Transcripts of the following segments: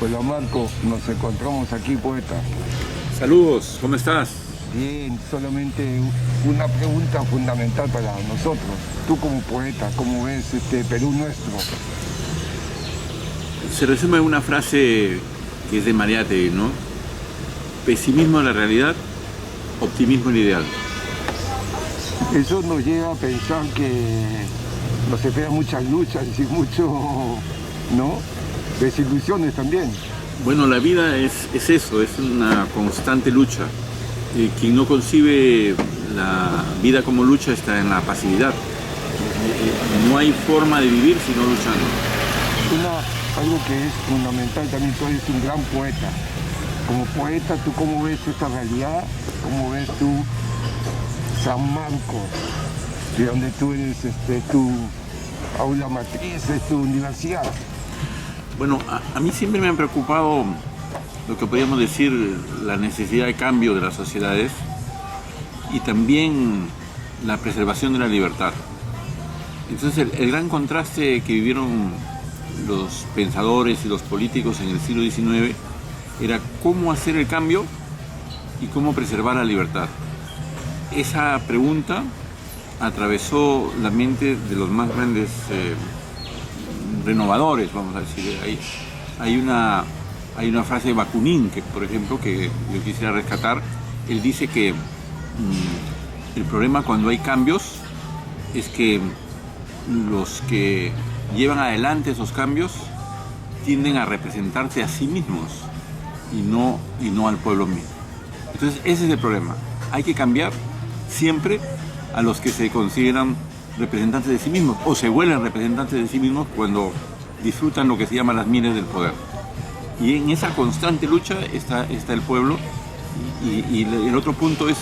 Hola Marco, nos encontramos aquí, poeta. Saludos, ¿cómo estás? Bien, solamente una pregunta fundamental para nosotros. Tú como poeta, ¿cómo ves este Perú nuestro? Se resume en una frase que es de Mariátegui, ¿no? Pesimismo de la realidad, optimismo del ideal. Eso nos lleva a pensar que nos esperan muchas luchas y mucho, ¿no? Desilusiones también. Bueno, la vida es eso, es una constante lucha. Quien no concibe la vida como lucha está en la pasividad. No hay forma de vivir sino luchando. Algo que es fundamental también, tú eres un gran poeta. Como poeta, ¿tú cómo ves esta realidad? ¿Cómo ves tú San Marcos, de donde tú eres tu aula matriz, es tu universidad? Bueno, a mí siempre me han preocupado lo que podríamos decir la necesidad de cambio de las sociedades y también la preservación de la libertad. Entonces el gran contraste que vivieron los pensadores y los políticos en el siglo XIX era cómo hacer el cambio y cómo preservar la libertad. Esa pregunta atravesó la mente de los más grandes renovadores, vamos a decir. Hay una frase de Bakunin, que, por ejemplo, que yo quisiera rescatar. Él dice que el problema cuando hay cambios es que los que llevan adelante esos cambios tienden a representarse a sí mismos y no al pueblo mismo. Entonces ese es el problema. Hay que cambiar siempre a los que se consideran representantes de sí mismos o se vuelven representantes de sí mismos cuando disfrutan lo que se llama las mieles del poder. Y en esa constante lucha está el pueblo y el otro punto es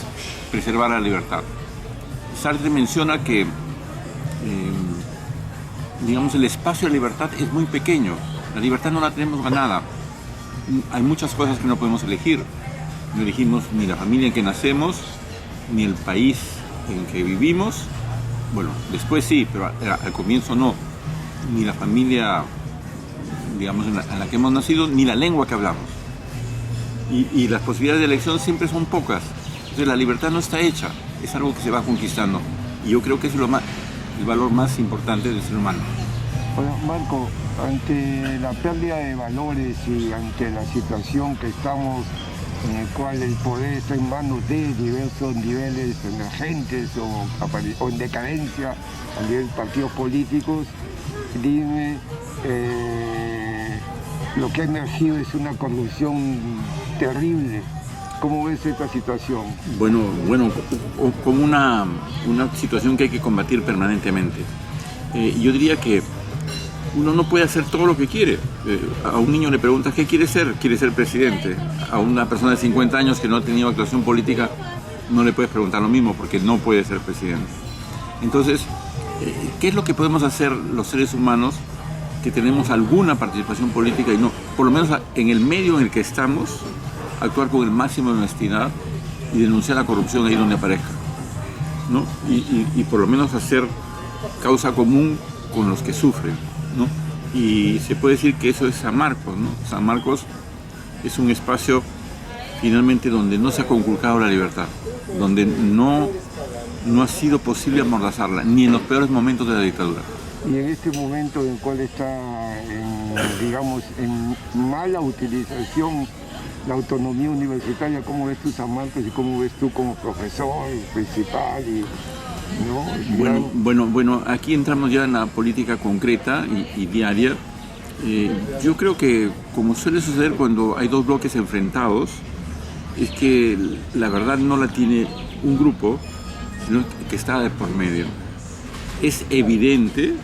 preservar la libertad. Sartre menciona que digamos, el espacio de libertad es muy pequeño. La libertad no la tenemos ganada. Hay muchas cosas que no podemos elegir. No elegimos ni la familia en que nacemos, ni el país en que vivimos. Bueno, después sí, pero al comienzo no. Ni la familia, digamos, en la que hemos nacido, ni la lengua que hablamos. Y las posibilidades de elección siempre son pocas. Entonces la libertad no está hecha, es algo que se va conquistando. Y yo creo que es el valor más importante del ser humano. Bueno, Marco, ante la pérdida de valores y ante la situación que estamos, en el cual el poder está en manos de diversos niveles emergentes o en decadencia a nivel de partidos políticos, dime, lo que ha emergido es una corrupción terrible. ¿Cómo ves esta situación? Bueno, como una situación que hay que combatir permanentemente. Yo diría que uno no puede hacer todo lo que quiere. A un niño le preguntas ¿qué quiere ser? Quiere ser presidente. A una persona de 50 años que no ha tenido actuación política no le puedes preguntar lo mismo porque no puede ser presidente. Entonces, ¿qué es lo que podemos hacer los seres humanos que tenemos alguna participación política y no, por lo menos en el medio en el que estamos, actuar con el máximo de honestidad y denunciar la corrupción ahí donde aparezca, ¿no? Y por lo menos hacer causa común con los que sufren, ¿no? Y se puede decir que eso es San Marcos, ¿no? San Marcos es un espacio finalmente donde no se ha conculcado la libertad, donde no ha sido posible amordazarla, ni en los peores momentos de la dictadura. Y en este momento en el cual está, en mala utilización la autonomía universitaria, ¿cómo ves tú San Marcos y cómo ves tú como profesor principal? Bueno, aquí entramos ya en la política concreta y diaria. Yo creo que, como suele suceder cuando hay dos bloques enfrentados, es que la verdad no la tiene un grupo, sino que está de por medio. Es evidente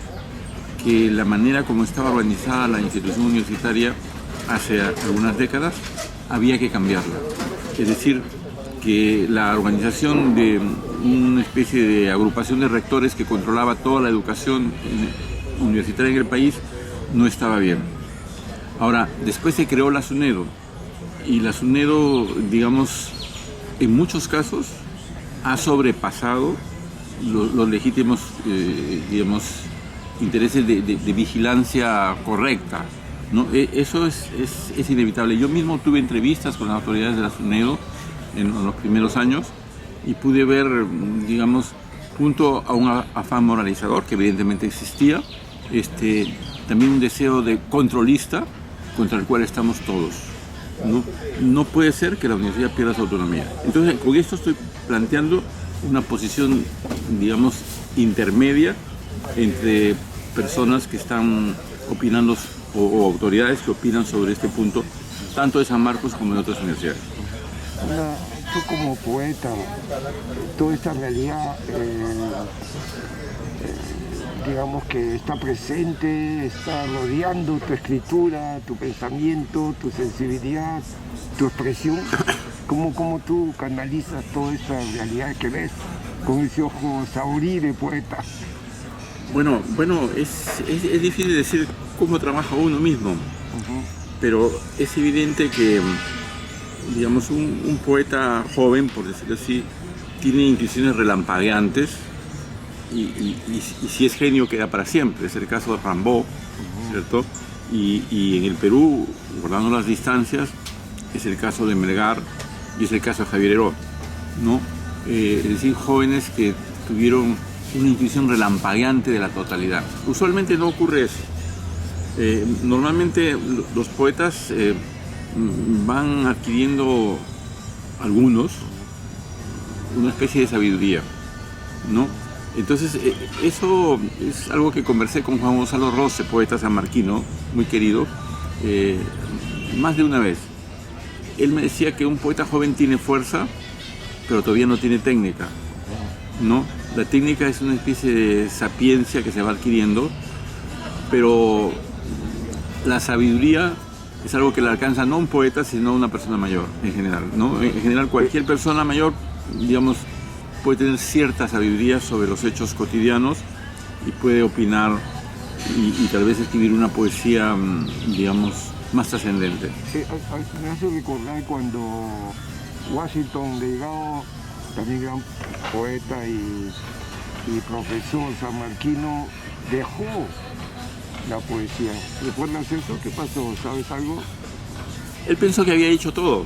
que la manera como estaba organizada la institución universitaria hace algunas décadas había que cambiarla. Es decir, que la organización de una especie de agrupación de rectores que controlaba toda la educación universitaria en el país no estaba bien. Ahora, después se creó la SUNEDO y la SUNEDO, digamos, en muchos casos ha sobrepasado los legítimos, intereses de vigilancia correcta. ¿no? Eso es inevitable. Yo mismo tuve entrevistas con las autoridades de la SUNEDO en los primeros años y pude ver, digamos, junto a un afán moralizador que evidentemente existía, también un deseo de controlista contra el cual estamos todos. No puede ser que la universidad pierda su autonomía. Entonces, con esto estoy planteando una posición, digamos, intermedia entre personas que están opinando o autoridades que opinan sobre este punto, tanto de San Marcos como de otras universidades. Tú como poeta, toda esta realidad, digamos que está presente, está rodeando tu escritura, tu pensamiento, tu sensibilidad, tu expresión. ¿Cómo tú canalizas toda esta realidad que ves con ese ojo saurí de poeta? Bueno, es difícil decir cómo trabaja uno mismo, pero es evidente que, digamos, un poeta joven, por decirlo así, tiene intuiciones relampagueantes y si es genio queda para siempre. Es el caso de Rimbaud, ¿cierto? Y en el Perú, guardando las distancias, es el caso de Melgar y es el caso de Javier Heró, ¿no? Es decir, jóvenes que tuvieron una intuición relampagueante de la totalidad. Usualmente no ocurre eso. Normalmente los poetas van adquiriendo, algunos, una especie de sabiduría, ¿no? Entonces, eso es algo que conversé con Juan Gonzalo Rose, poeta sanmarquino, muy querido, más de una vez. Él me decía que un poeta joven tiene fuerza, pero todavía no tiene técnica, ¿no? La técnica es una especie de sapiencia que se va adquiriendo, pero la sabiduría es algo que le alcanza no un poeta, sino una persona mayor en general, ¿no? En general, cualquier persona mayor, digamos, puede tener cierta sabiduría sobre los hechos cotidianos y puede opinar y tal vez escribir una poesía, digamos, más trascendente. Me hace recordar cuando Washington Delgado, también gran poeta y profesor sanmarquino, dejó la poesía. ¿Recuerdas eso? ¿Qué pasó? ¿Sabes algo? Él pensó que había hecho todo,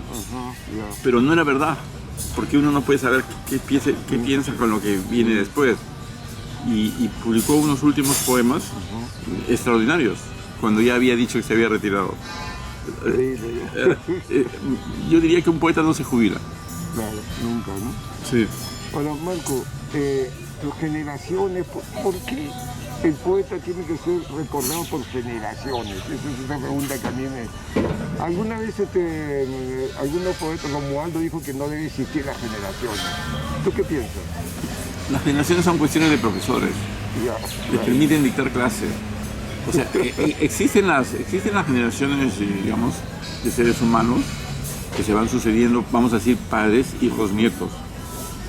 Ya. pero no era verdad, porque uno no puede saber qué piensa con lo que viene después. Y publicó unos últimos poemas extraordinarios, cuando ya había dicho que se había retirado. Yo diría que un poeta no se jubila. Claro, nunca, ¿no? Sí. Ahora, Marco, tus generaciones, ¿por qué el poeta tiene que ser recordado por generaciones? Esa es una pregunta que a mí me... Alguna vez algunos poetas como Aldo dijo que no debe existir las generaciones. ¿Tú qué piensas? Las generaciones son cuestiones de profesores. Les permiten dictar clases. O sea, existen las generaciones, digamos, de seres humanos que se van sucediendo, vamos a decir, padres, hijos, nietos,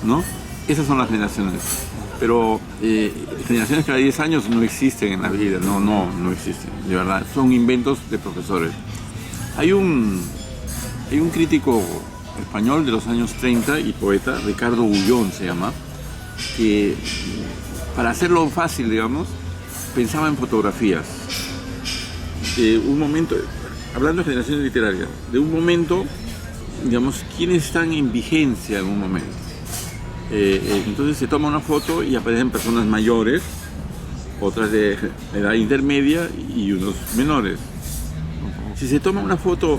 ¿no? Esas son las generaciones. Pero generaciones cada 10 años no existen en la vida, no existen, de verdad. Son inventos de profesores. Hay un crítico español de los años 30 y poeta, Ricardo Bullón se llama, que para hacerlo fácil, digamos, pensaba en fotografías. Un momento, hablando de generaciones literarias, de un momento, digamos, quiénes están en vigencia en un momento. Entonces se toma una foto y aparecen personas mayores, otras de edad intermedia y unos menores. Si se toma una foto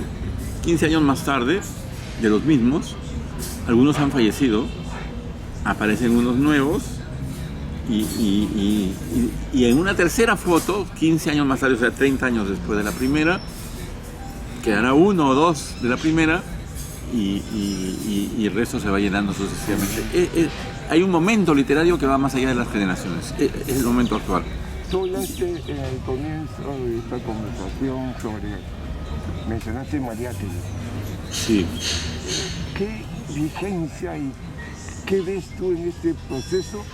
15 años más tarde, de los mismos, algunos han fallecido, aparecen unos nuevos, y en una tercera foto, 15 años más tarde, o sea, 30 años después de la primera, quedará uno o dos de la primera y el resto se va llenando sucesivamente. Hay un momento literario que va más allá de las generaciones, es el momento actual. Tú hablaste en el comienzo de esta conversación mencionaste Mariátegui. Sí. ¿Qué vigencia y qué ves tú en este proceso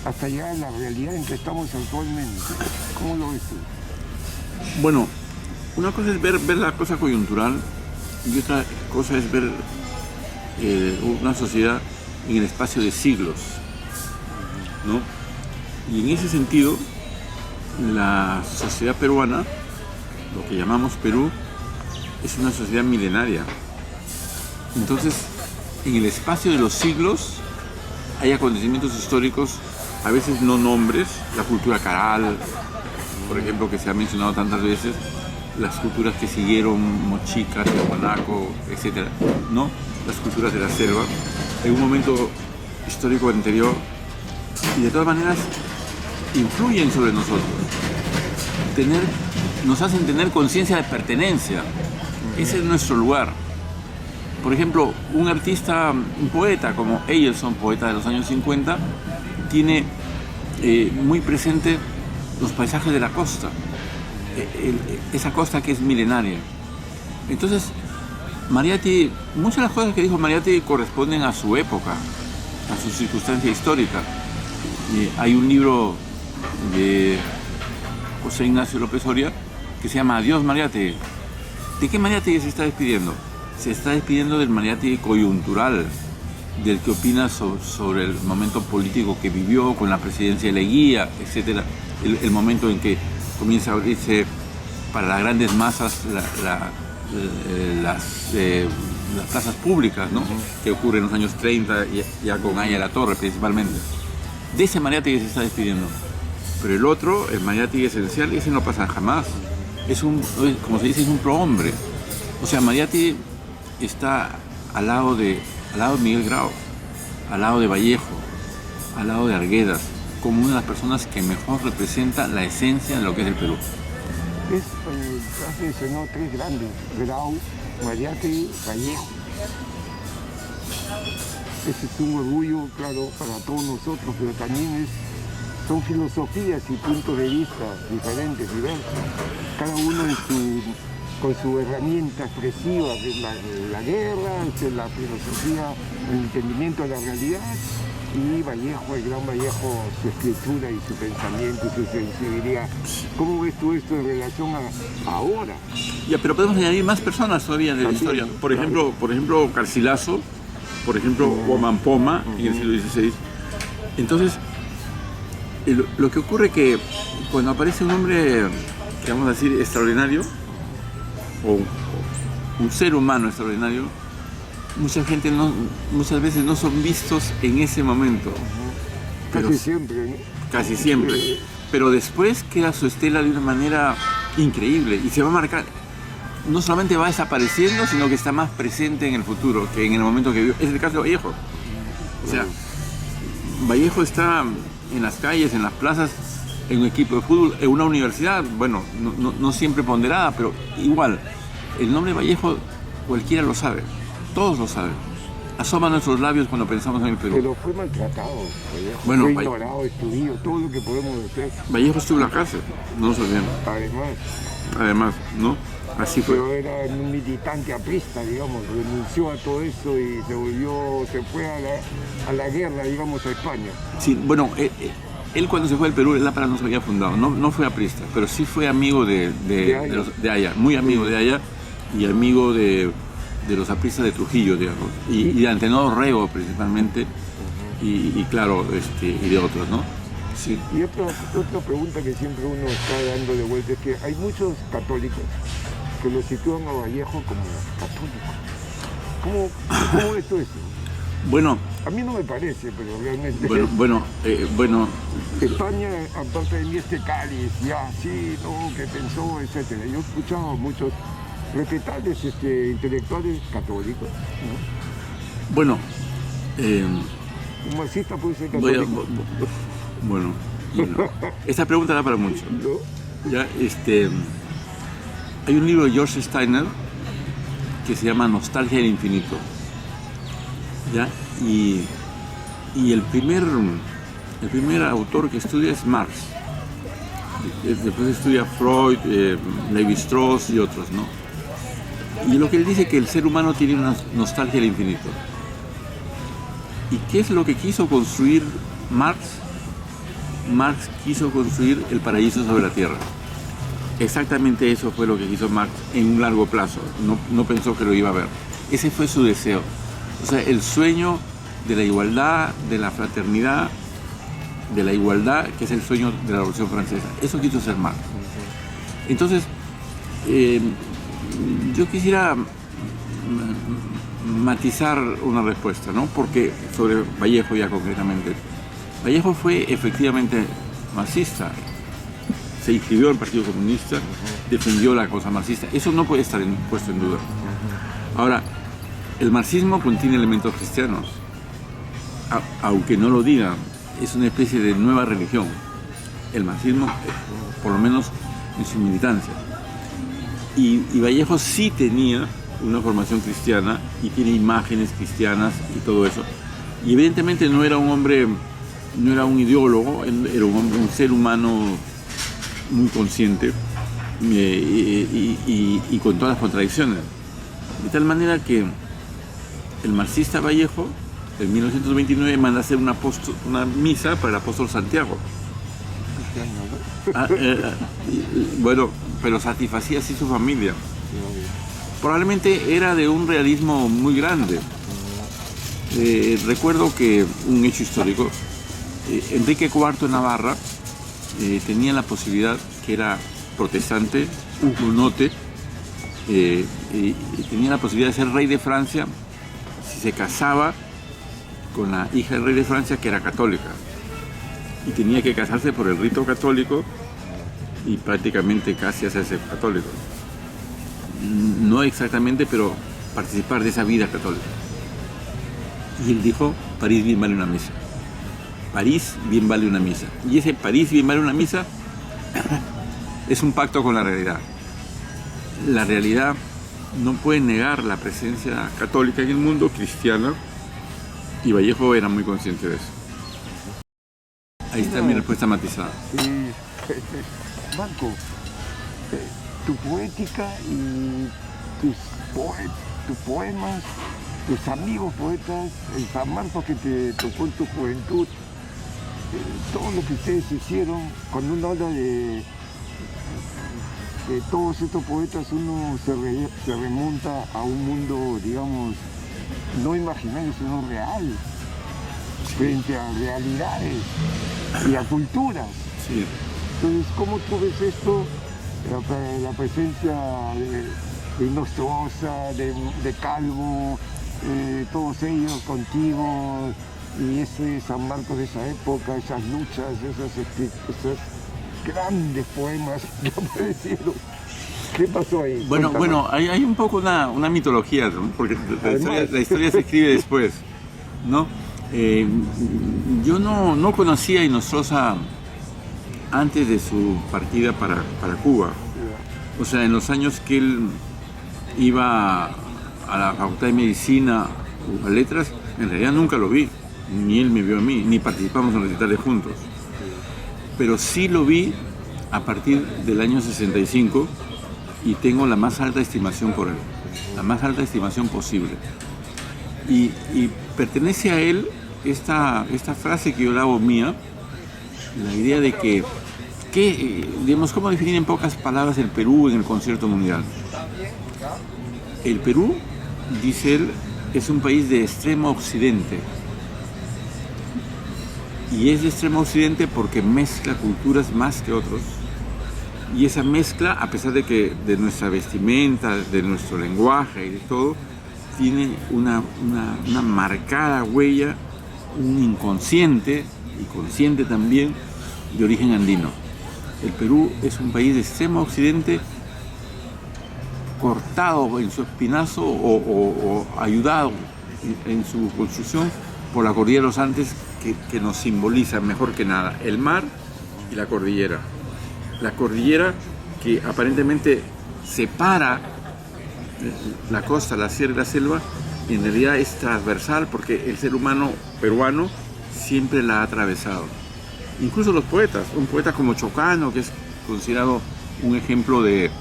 hasta llegar a la realidad en que estamos actualmente? ¿Cómo lo ves tú? Bueno, una cosa es ver la cosa coyuntural y otra cosa es ver una sociedad en el espacio de siglos, ¿no? Y en ese sentido, la sociedad peruana lo que llamamos Perú, es una sociedad milenaria. Entonces, en el espacio de los siglos hay acontecimientos históricos, a veces no nombres, la cultura caral, por ejemplo, que se ha mencionado tantas veces, las culturas que siguieron, Mochica, Tiahuanaco, etc., ¿no? Las culturas de la selva, en un momento histórico anterior, y de todas maneras influyen sobre nosotros. Nos hacen tener conciencia de pertenencia. Ese es nuestro lugar. Por ejemplo, un artista, un poeta como Eyelson, poeta de los años 50, tiene muy presente los paisajes de la costa, esa costa que es milenaria. Entonces, Mariátegui, muchas de las cosas que dijo Mariátegui corresponden a su época, a su circunstancia histórica. Hay un libro de José Ignacio López Oria que se llama Adiós Mariátegui. ¿De qué Mariátegui se está despidiendo? Se está despidiendo del Mariátegui coyuntural, del que opina sobre el momento político que vivió con la presidencia de Leguía, etc. El momento en que comienza a abrirse para las grandes masas las plazas públicas, ¿no? Que ocurre en los años 30, ya con Aya La Torre principalmente. De ese Mariátegui se está despidiendo. Pero el otro, el Mariátegui esencial, ese no pasa jamás. Como se dice, es un prohombre. O sea, Mariátegui está al lado de Miguel Grau, al lado de Vallejo, al lado de Arguedas, como una de las personas que mejor representa la esencia de lo que es el Perú. Has mencionado tres grandes: Grau, Mariátegui, Vallejo. Ese es un orgullo, claro, para todos nosotros, pero también son filosofías y puntos de vista diferentes, diversos. Cada uno con su herramienta expresiva, que es la guerra, la filosofía, el entendimiento de la realidad, y Vallejo, el gran Vallejo, su escritura y su pensamiento y su sensibilidad. ¿Cómo ves tú esto en relación a ahora? Ya, pero podemos añadir más personas todavía de la historia. Por ejemplo, Garcilaso, por ejemplo, Omampoma en el siglo XVI. Entonces, lo que ocurre es que cuando aparece un hombre, que vamos a decir, extraordinario, o un ser humano extraordinario, muchas veces no son vistos en ese momento. Casi siempre, ¿no? Casi siempre. Pero después queda su estela de una manera increíble y se va a marcar. No solamente va desapareciendo, sino que está más presente en el futuro que en el momento que vivió. Es el caso de Vallejo. O sea, Vallejo está en las calles, en las plazas, en un equipo de fútbol, en una universidad, bueno, no siempre ponderada, pero igual. El nombre Vallejo cualquiera lo sabe, todos lo saben. Asoma nuestros labios cuando pensamos en el Perú. Pero fue maltratado, Vallejo. Bueno, fue ignorado, destruido, todo lo que podemos decir. Vallejo estuvo en la cárcel, no nos olvidemos. Además, ¿no? Así fue. Pero era un militante aprista, digamos, renunció a todo eso y se fue a la guerra, digamos, a España. Sí, bueno, él cuando se fue al Perú, el APRA no se había fundado, no fue aprista, pero sí fue amigo de Aya, muy amigo de Aya y amigo de los apristas de Trujillo, digamos, y de Antenor Rego principalmente, y claro, y de otros, ¿no? Sí. Y otra pregunta que siempre uno está dando de vuelta es que hay muchos católicos que lo sitúan a Vallejo como católico. ¿Cómo ves tú eso? Bueno, a mí no me parece, pero realmente... Bueno. España, aparte de mí, cáliz, ya, sí, no, que pensó, etc. Yo he escuchado a muchos respetables intelectuales católicos, ¿no? Bueno, un marxista puede ser católico. Bueno, esta pregunta da para mucho. ¿No? Ya, hay un libro de George Steiner que se llama Nostalgia del Infinito. ¿Ya? Y el primer autor que estudia es Marx. Después estudia Freud, Levi-Strauss y otros, ¿no? Y lo que él dice es que el ser humano tiene una nostalgia del infinito. ¿Y qué es lo que quiso construir Marx? Marx quiso construir el paraíso sobre la tierra. Exactamente eso fue lo que quiso Marx en un largo plazo. No pensó que lo iba a ver. Ese fue su deseo. O sea, el sueño de la igualdad, de la fraternidad, de la igualdad, que es el sueño de la Revolución Francesa. Eso quiso ser Marx. Entonces, Eh, yo quisiera matizar una respuesta, ¿no? Porque sobre Vallejo ya concretamente. Vallejo fue efectivamente marxista, se inscribió al Partido Comunista, defendió la causa marxista. Eso no puede estar puesto en duda. Ahora, el marxismo contiene elementos cristianos, aunque no lo digan, es una especie de nueva religión. El marxismo, por lo menos en su militancia. Y Vallejo sí tenía una formación cristiana y tiene imágenes cristianas y todo eso. Y evidentemente no era un hombre, no era un ideólogo, era un ser humano muy consciente y con todas las contradicciones. De tal manera que el marxista Vallejo, en 1929, manda a hacer una misa para el apóstol Santiago. Bueno, pero satisfacía así su familia. Probablemente era de un realismo muy grande. Recuerdo que un hecho histórico, Enrique IV de Navarra tenía la posibilidad, que era protestante, hugonote, y tenía la posibilidad de ser rey de Francia si se casaba con la hija del rey de Francia, que era católica, y tenía que casarse por el rito católico y prácticamente casi hacerse católico. No exactamente, pero participar de esa vida católica. Y él dijo, París bien vale una misa. París bien vale una misa. Y ese París bien vale una misa es un pacto con la realidad. La realidad no puede negar la presencia católica en el mundo, cristiana, y Vallejo era muy consciente de eso. Ahí está mi respuesta matizada. Marco, tu poética y tus poemas, tus amigos poetas, el San Marcos que te tocó en tu juventud, todo lo que ustedes hicieron, cuando uno habla de todos estos poetas, uno se remonta a un mundo, digamos, no imaginario, sino real, frente a realidades y a culturas. Sí. Entonces, ¿cómo tú ves esto? La presencia de Nostroza, de Calvo, todos ellos contigo, y ese San Marcos de esa época, esas luchas, esos grandes poemas que aparecieron. ¿Qué pasó ahí? Bueno, hay un poco una mitología, ¿no? Porque la historia se escribe después, ¿no? Yo no conocía a Nostroza antes de su partida para Cuba. O sea, en los años que él iba a la Facultad de Medicina o a Letras, en realidad nunca lo vi, ni él me vio a mí, ni participamos en recitales juntos. Pero sí lo vi a partir del año 65 y tengo la más alta estimación por él, la más alta estimación posible. Y pertenece a él esta frase que yo la hago mía, la idea de que digamos, ¿cómo definir en pocas palabras el Perú en el concierto mundial? El Perú, dice él, es un país de extremo occidente. Y es de extremo occidente porque mezcla culturas más que otros. Y esa mezcla, a pesar de que de nuestra vestimenta, de nuestro lenguaje y de todo, tiene una marcada huella, un inconsciente y consciente también de origen andino. El Perú es un país de extremo occidente, cortado en su espinazo o ayudado en su construcción por la cordillera de los Andes, que nos simboliza mejor que nada el mar y la cordillera. La cordillera que aparentemente separa la costa, la sierra y la selva, en realidad es transversal porque el ser humano peruano siempre la ha atravesado. Incluso los poetas, un poeta como Chocano, que es considerado un ejemplo de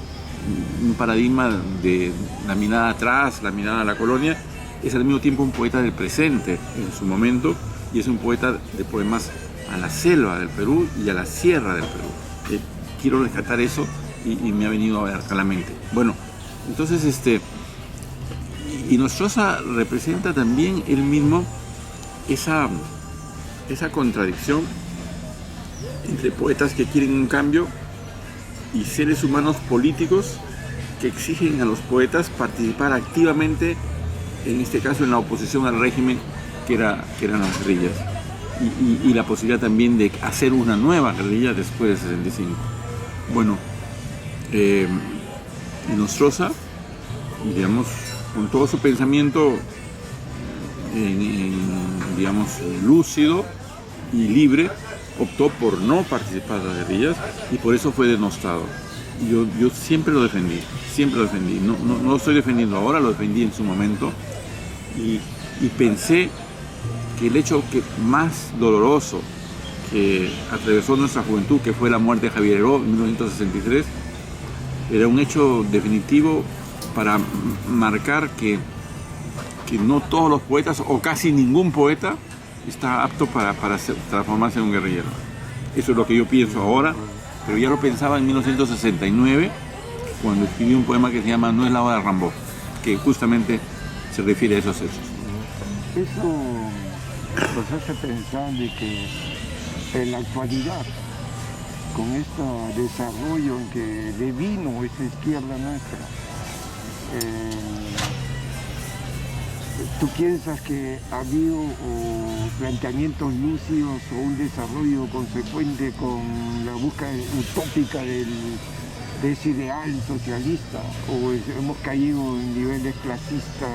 un paradigma de la mirada atrás, la mirada a la colonia, es al mismo tiempo un poeta del presente en su momento, y es un poeta de poemas a la selva del Perú y a la sierra del Perú. Quiero rescatar eso y me ha venido a la mente. Bueno, entonces y Nostroza representa también él mismo esa contradicción entre poetas que quieren un cambio y seres humanos políticos que exigen a los poetas participar activamente, en este caso en la oposición al régimen que eran las guerrillas, y la posibilidad también de hacer una nueva guerrilla después de 65. Bueno, Nostroza, digamos, con todo su pensamiento digamos, lúcido y libre, optó por no participar de las guerrillas y por eso fue denostado. Yo siempre lo defendí, no lo estoy defendiendo ahora, lo defendí en su momento, y pensé que el hecho más doloroso que atravesó nuestra juventud, que fue la muerte de Javier Heró en 1963, era un hecho definitivo para marcar que no todos los poetas, o casi ningún poeta, está apto para transformarse en un guerrillero. Eso es lo que yo pienso ahora, pero ya lo pensaba en 1969, cuando escribí un poema que se llama No es la hora de Rimbaud, que justamente se refiere a esos hechos. Eso nos hace pensar de que en la actualidad, con este desarrollo en que devino esa izquierda nuestra, ¿tú piensas que ha habido planteamientos lúcidos o un desarrollo consecuente con la búsqueda utópica de ese ideal socialista? ¿O hemos caído en niveles clasistas,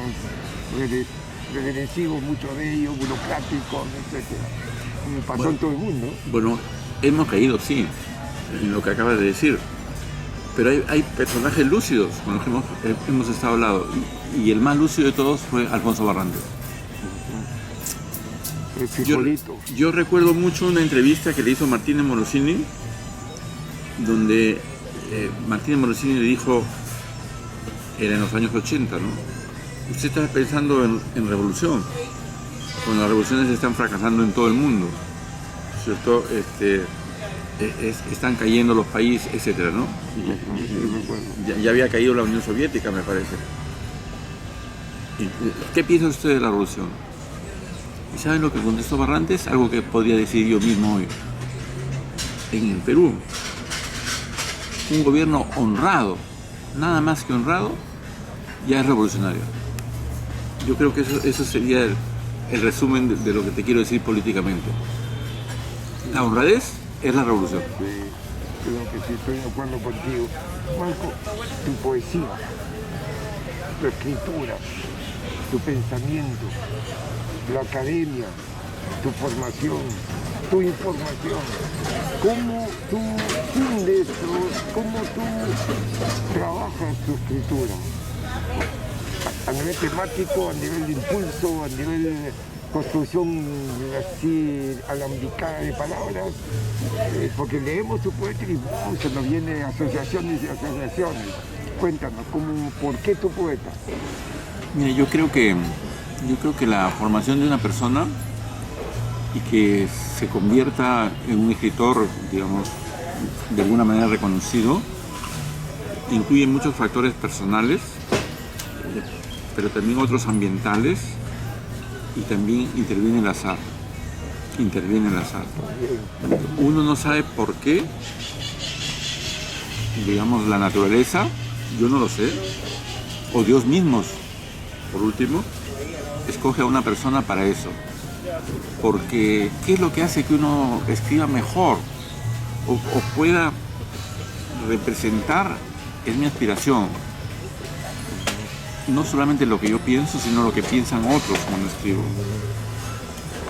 regresivos, muchos de ellos, burocráticos, etcétera? Como pasó en todo el mundo. Bueno, hemos caído, sí, en lo que acabas de decir. Pero hay personajes lúcidos con los que hemos estado hablando, y el más lúcido de todos fue Alfonso Barrantes. Yo recuerdo mucho una entrevista que le hizo Martínez Morosini, donde Martínez Morosini le dijo, era en los años 80, ¿no? Usted está pensando en revolución, cuando las revoluciones están fracasando en todo el mundo, ¿cierto? Están cayendo los países, etcétera, ¿no? Ya había caído la Unión Soviética, me parece. ¿Qué piensa usted de la revolución? ¿Y saben lo que contestó Barrantes? Algo que podría decir yo mismo hoy. En el Perú, un gobierno honrado, nada más que honrado, ya es revolucionario. Yo creo que eso sería el resumen de lo que te quiero decir políticamente. La honradez es la revolución. Sí, creo que sí, estoy de acuerdo contigo. Marco, tu poesía, tu escritura, tu pensamiento, la academia, tu formación, tu información, cómo tú fundes, cómo tú trabajas tu escritura, a nivel temático, a nivel de impulso, a nivel de construcción así alambicada de palabras, porque leemos tu poetry y se nos vienen asociaciones y asociaciones. Cuéntanos, ¿por qué tu poeta? Mira, yo creo que la formación de una persona y que se convierta en un escritor, digamos, de alguna manera reconocido, incluye muchos factores personales, pero también otros ambientales, y también interviene el azar. Uno no sabe por qué, digamos, la naturaleza, yo no lo sé, o Dios mismo, por último, escoge a una persona para eso. Porque, ¿qué es lo que hace que uno escriba mejor o pueda representar? Es mi aspiración. No solamente lo que yo pienso, sino lo que piensan otros cuando escribo.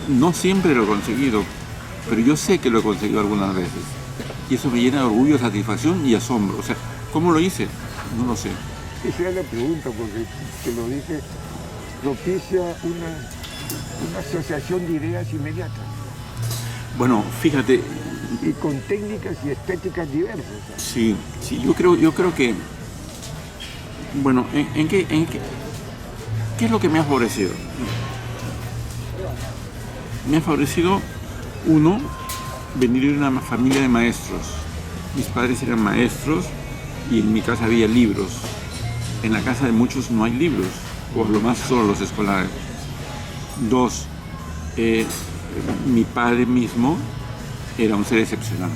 No siempre lo he conseguido, pero yo sé que lo he conseguido algunas veces. Y eso me llena de orgullo, satisfacción y asombro. O sea, ¿cómo lo hice? No lo sé. Esa es la pregunta, porque te lo dije, propicia una asociación de ideas inmediatas. Bueno, fíjate. Y con técnicas y estéticas diversas. Sí, yo creo que, bueno, ¿qué es lo que me ha favorecido? Me ha favorecido, uno, venir de una familia de maestros. Mis padres eran maestros y en mi casa había libros. En la casa de muchos no hay libros, o lo más solo los escolares. Dos, mi padre mismo era un ser excepcional.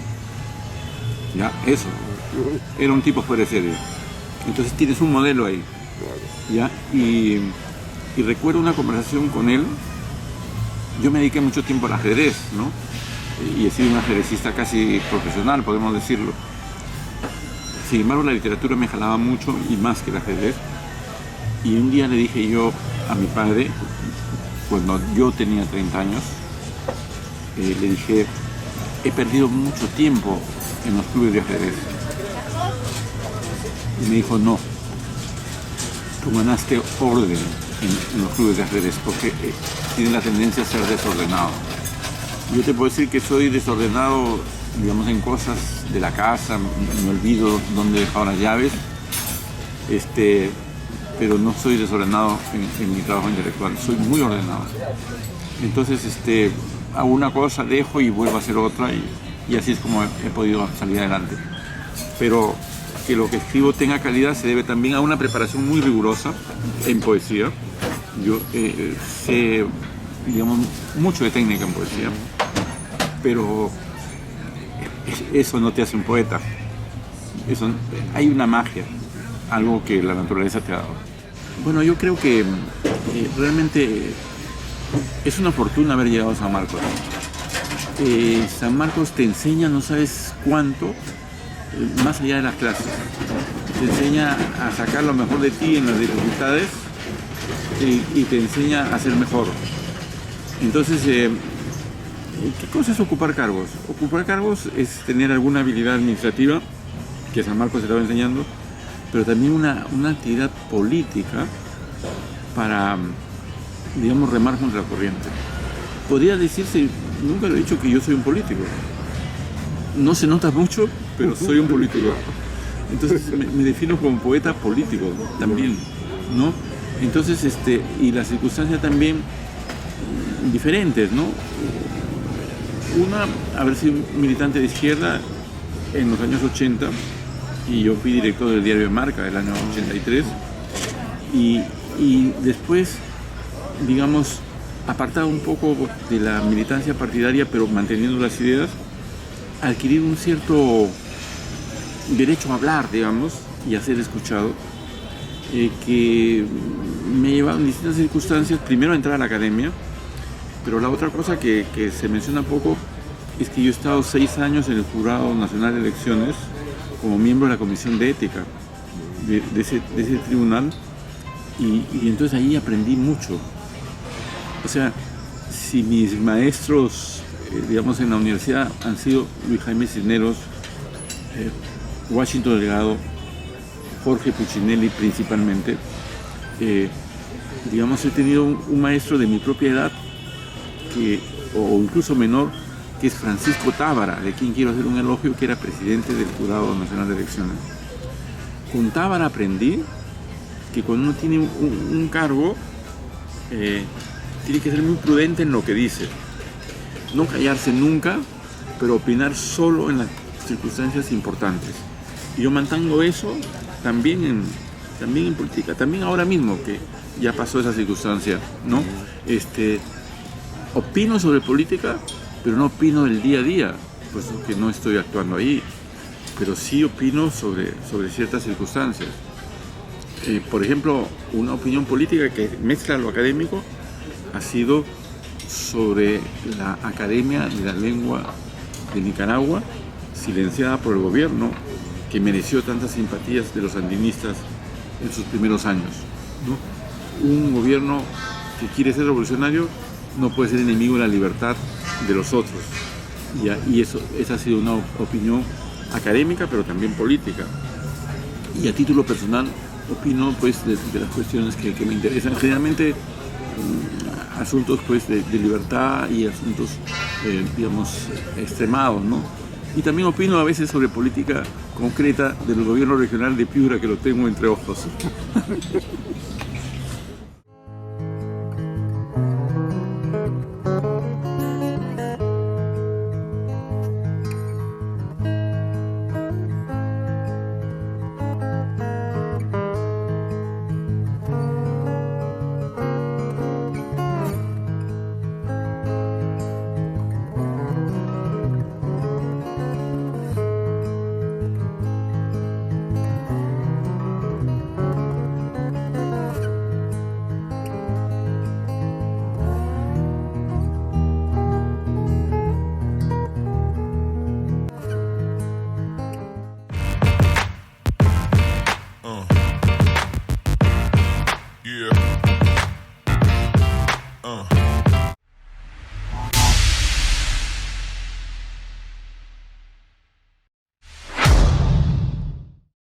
Ya, eso. Era un tipo fuera de serie. Entonces tienes un modelo ahí, ¿ya? Y recuerdo una conversación con él. Yo me dediqué mucho tiempo al ajedrez, ¿no? Y he sido un ajedrecista casi profesional, podemos decirlo. Sin embargo, la literatura me jalaba mucho y más que el ajedrez. Y un día le dije yo a mi padre, cuando yo tenía 30 años, le dije, he perdido mucho tiempo en los clubes de ajedrez. Y me dijo, no, tú ganaste orden en los clubes de ajedrez porque tienen la tendencia a ser desordenado. Yo te puedo decir que soy desordenado, digamos, en cosas de la casa, me olvido dónde he dejado las llaves, pero no soy desordenado en mi trabajo intelectual, soy muy ordenado. Entonces hago una cosa, dejo y vuelvo a hacer otra y así es como he podido salir adelante. Pero que lo que escribo tenga calidad se debe también a una preparación muy rigurosa en poesía. Yo sé, digamos, mucho de técnica en poesía, pero eso no te hace un poeta. Hay una magia, algo que la naturaleza te ha dado. Bueno, yo creo que realmente es una fortuna haber llegado a San Marcos. San Marcos te enseña, no sabes cuánto, más allá de las clases. Te enseña a sacar lo mejor de ti en las dificultades y te enseña a ser mejor. Entonces, ¿qué cosa es ocupar cargos? Ocupar cargos es tener alguna habilidad administrativa, que San Marcos se estaba enseñando, pero también una actividad política para, digamos, remar contra la corriente. Podría decirse, nunca lo he dicho, que yo soy un político. No se nota mucho, pero soy un político. Entonces me defino como poeta político también, ¿no? Entonces, y las circunstancias también diferentes, ¿no? Una, haber sido militante de izquierda en los años 80, y yo fui director del diario Marca del año 83, y después, digamos, apartado un poco de la militancia partidaria, pero manteniendo las ideas, adquirir un cierto derecho a hablar, digamos, y a ser escuchado, que me llevaba en distintas circunstancias, primero a entrar a la academia, pero la otra cosa que se menciona poco es que yo he estado 6 años en el Jurado Nacional de Elecciones como miembro de la Comisión de Ética de ese tribunal, y entonces ahí aprendí mucho. O sea, si mis maestros, digamos, en la universidad han sido Luis Jaime Cisneros, Washington Delgado, Jorge Puccinelli principalmente, digamos, he tenido un maestro de mi propia edad, o incluso menor, que es Francisco Tábara, de quien quiero hacer un elogio, que era presidente del Jurado Nacional de Elecciones. Con Tábara aprendí que cuando uno tiene un cargo, tiene que ser muy prudente en lo que dice. No callarse nunca, pero opinar solo en las circunstancias importantes. Y yo mantengo eso también en política, también ahora mismo, que ya pasó esa circunstancia, ¿no? Opino sobre política, pero no opino del día a día, pues que no estoy actuando ahí, pero sí opino sobre ciertas circunstancias. Por ejemplo, una opinión política que mezcla lo académico ha sido sobre la Academia de la Lengua de Nicaragua, silenciada por el gobierno, que mereció tantas simpatías de los sandinistas en sus primeros años, ¿no? Un gobierno que quiere ser revolucionario no puede ser enemigo de la libertad de los otros. Y esa ha sido una opinión académica, pero también política. Y a título personal, opino pues de las cuestiones que me interesan. Generalmente asuntos pues de libertad y asuntos, digamos, extremados, ¿no? Y también opino a veces sobre política concreta del gobierno regional de Piura, que lo tengo entre ojos.